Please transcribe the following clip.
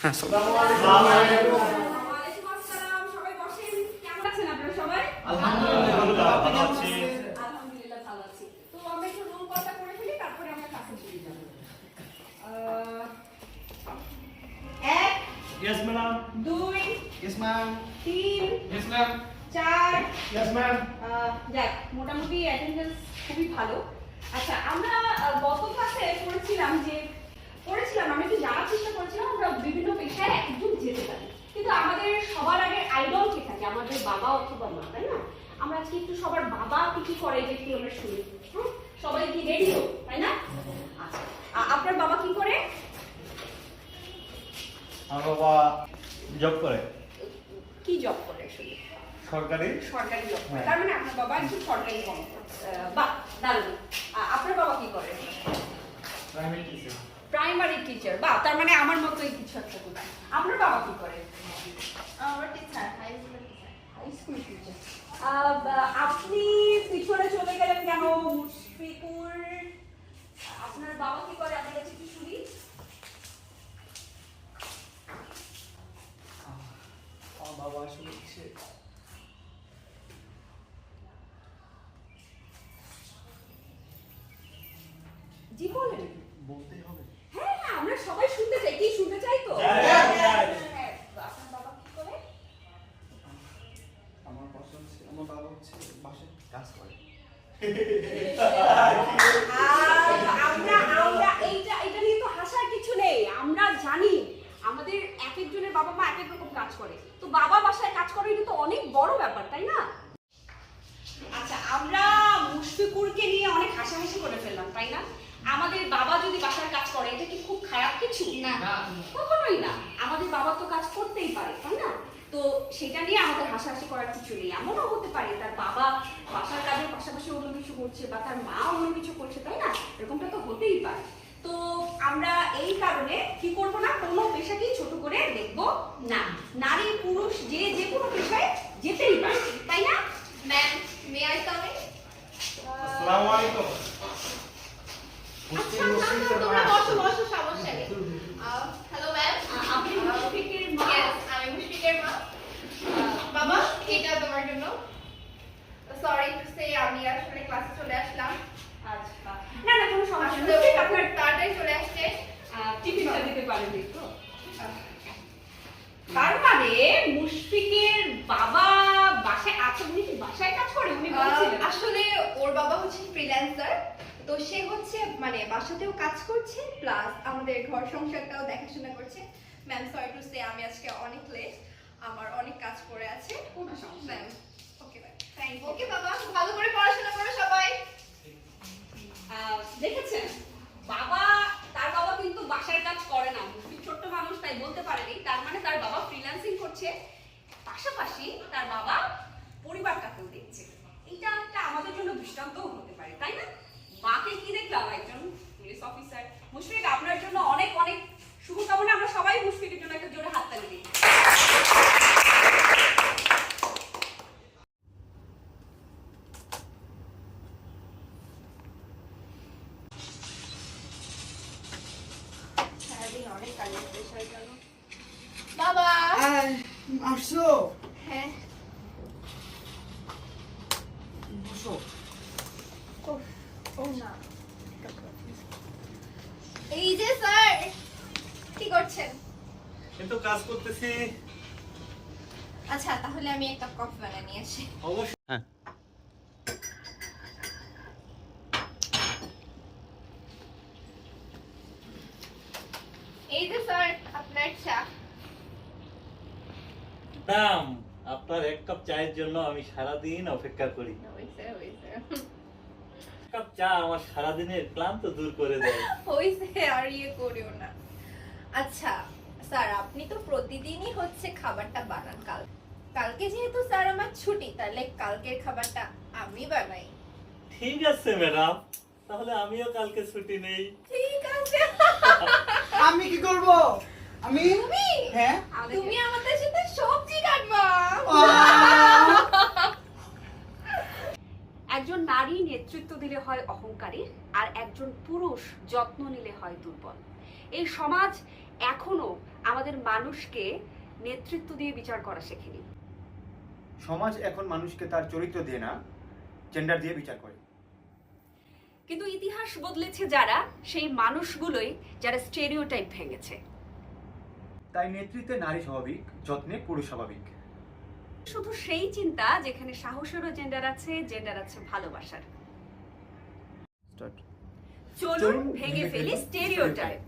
হ্যাঁ আসসালামু আলাইকুম। ওয়ালাইকুম আসসালাম। সবাই বসেন। কেমন আছেন আপনারা সবাই? আলহামদুলিল্লাহ ভালো আছি। আলহামদুলিল্লাহ ভালো আছি। তো আমরা একটু রোল কলটা করে ফেলি, তারপরে আমরা ক্লাসে চলে যাব। এক, Yes, madam. দুই, Yes, ma'am. তিন, Yes, ma'am. চার। Yes, ma'am. যাক, মোটামুটি অ্যাটেন্ডেন্স খুবই ভালো। আচ্ছা, আমরা গত ক্লাসে পড়েছিলাম আমরা একটু জানার চেষ্টা করেছিলাম আমরা বিভিন্ন পেশায় একদম যেতে পারি, কিন্তু আমাদের সবার আগে আইডল কে থাকে? আমাদের বাবা অথবা মা, তাই না? আমরা আজকে একটু সবার বাবা কি কি করে এটা একটু আমরা শুনি। সবাই কি রেডি তো, তাই না? আচ্ছা, আপনার বাবা কি করে? আমার বাবা জব করে, কি জব করে আসলে? সরকারি। সরকারি জব করে। তার মানে আপনার বাবা একটু সরকারি কর্ম করে। বাহ, দারুণ। আপনার বাবা কি করে? Primary teacher. Primary teacher. বাহ, তার মানে আমার মতোই কিছু একটা কথা। আপনার বাবা কি করে? আমার টিচার, হাই স্কুলের টিচার। High school teacher. আপনি পিছনে চলে গেলেন কেন? মুশফিকুর, আপনার বাবা কি করে? আপনার কাছে কি শুনি। আমার বাবা আসলে হচ্ছে জি বলেন। বলতেই হবে। হ্যাঁ হ্যাঁ, আমরা সবাই শুনতে চাই। কি শুনতে চাই তো? হ্যাঁ, হ্যাঁ। হ্যাঁ, আপনার বাবা কি করে? আমার বাবা হচ্ছে বাসায় কাজ করে। আমরা এইটা নিয়ে তো হাসার কিছু নেই। আমরা জানি আমাদের এক একজনের বাবা মা এক এক রকম কাজ করে, তো বাবা বাসায় কাজ করে, এটা তো অনেক বড় ব্যাপার, তাই না? আচ্ছা, আমরা মুশফিকুরকে নিয়ে অনেক হাসাহাসি করে ফেললাম, তাই না? আমাদের বাবা যদি বাসায় কাজ করে, এটা কি খুব খারাপ কিছু? না। কখনোই না। আমাদের বাবা তো কাজ করতেই পারে, তাই না? তো সেটা নিয়ে আমাদের হাসাহাসি করার কিছু নেই। এমনও হতে পারে তার বাবা বাসার কাজের পাশাপাশি অন্য কিছু করছে, বা তার মা অন্য কিছু করছে, তাই না? এরকমটা তো হতেই পারে। তো আমরা এই কারণে কি করব না, কোনো পেশাকেই ছোট করে দেখব না। নারী পুরুষ যে যে কোনো পেশায় যেতেই পারে, তাই না? Ma'am, may I come in? আসসালামু আলাইকুম। আচ্ছা, তোমরা বসো, সমস্যা নেই। হ্যালো ম্যাম, আপনি মুশফিকের মা? Yes, আমি মুশফিকের মা। বাবা, এটা তোমার জন্য। সরি টু সে, আমি আসলে ক্লাসে চলে আসলাম। আচ্ছা, না না, কোনো সমস্যা আসলে নেই। আপনার তাড়াতাড়ি চলে আসছে। টিফিনটা দিতে পারেন তো? তার মানে মুশফিকের বাবা বাসায় আছে? উনি কি বাসায় কাজ করে? উনি বলছিলেন। আসলে ওর বাবা হচ্ছে ফ্রিল্যান্সার, তো সে হচ্ছে মানে বাসাতেও কাজ করছে, প্লাস আমাদের ঘর সংসারটাও দেখাশোনা করছে। ম্যাম, সরি টু সে, আমি আজকে অনেক লেট, আমার অনেক কাজ পড়ে আছে। কোনো সমস্যা ম্যাম, নেই। Okay ma'am, thank you. Okay বাবা, ভালো করে পড়াশোনা করো সবাই। দেখেছেন, তার বাবা কিন্তু বাসার কাজ করে না। মুশফিক ছোট্ট মানুষ, তাই বলতে পারেনি। তার মানে তার বাবা ফ্রিল্যান্সিং করছে, পাশাপাশি তার বাবা পরিবারটাকেও দেখছে। এটা একটা আমাদের জন্য দৃষ্টান্তও হতে পারে, তাই না? মাকে কি দেখলাম, একজন পুলিশ অফিসার। মুশফিক, আপনার জন্য অনেক অনেক শুভকামনা। আমরা সবাই মুশফিকের জন্য একটা জোরে হাততালি দিই। সারাদিন অনেক কাজের প্রেশার গেল। বাবা, আসছো? হ্যাঁ। বসো। ও না, এই যে স্যার, কি করছেন? কিন্তু কাজ করতেছি। আচ্ছা, তাহলে আমি একটা কফি বানিয়ে নিয়ে আসি। অবশ্যই। হ্যাঁ। এই যে স্যার, আপনার চা। ম্যাডাম, আপনার এক কাপ চায়ের জন্য আমি সারাদিন অপেক্ষা করি। হইছে। এক কাপ চা আমার সারাদিনের ক্লান্ত দূর করে দেয়। আর ইয়ে করিও না। আচ্ছা স্যার, আপনি তো প্রতিদিনই হচ্ছে খাবারটা বানান। কালকে যেহেতু স্যার আমার ছুটি, তাহলে কালকের খাবারটা আমি বানাই। ঠিক আছে ম্যাডাম, তাহলে আমিও কালকে ছুটি নেই। ঠিক আছে। আমি কি করব? আমি তুমি? হ্যাঁ। তুমি আমাদের সাথে সবজি কাটবা। একজন নারী নেতৃত্ব দিলে হয় অহংকারী, আর একজন পুরুষ যত্ন নিলে হয় দুর্বল। এই সমাজ এখনো আমাদের মানুষকে নেতৃত্ব দিয়ে বিচার করা শেখেনি। সমাজ এখন মানুষকে তার চরিত্র দিয়ে না, জেন্ডার দিয়ে বিচার করে। কিন্তু ইতিহাস বদলেছে যারা, সেই মানুষগুলোই যারা স্টেরিওটাইপ ভেঙেছে। তাই নেতৃত্বে নারী স্বাভাবিক, যত্নে পুরুষ স্বাভাবিক। শুধু সেই চিন্তা যেখানে সাহসেরও জেন্ডার আছে, জেন্ডার আছে ভালোবাসার। চলুন ভেঙে ফেলি স্টেরিওটাইপ।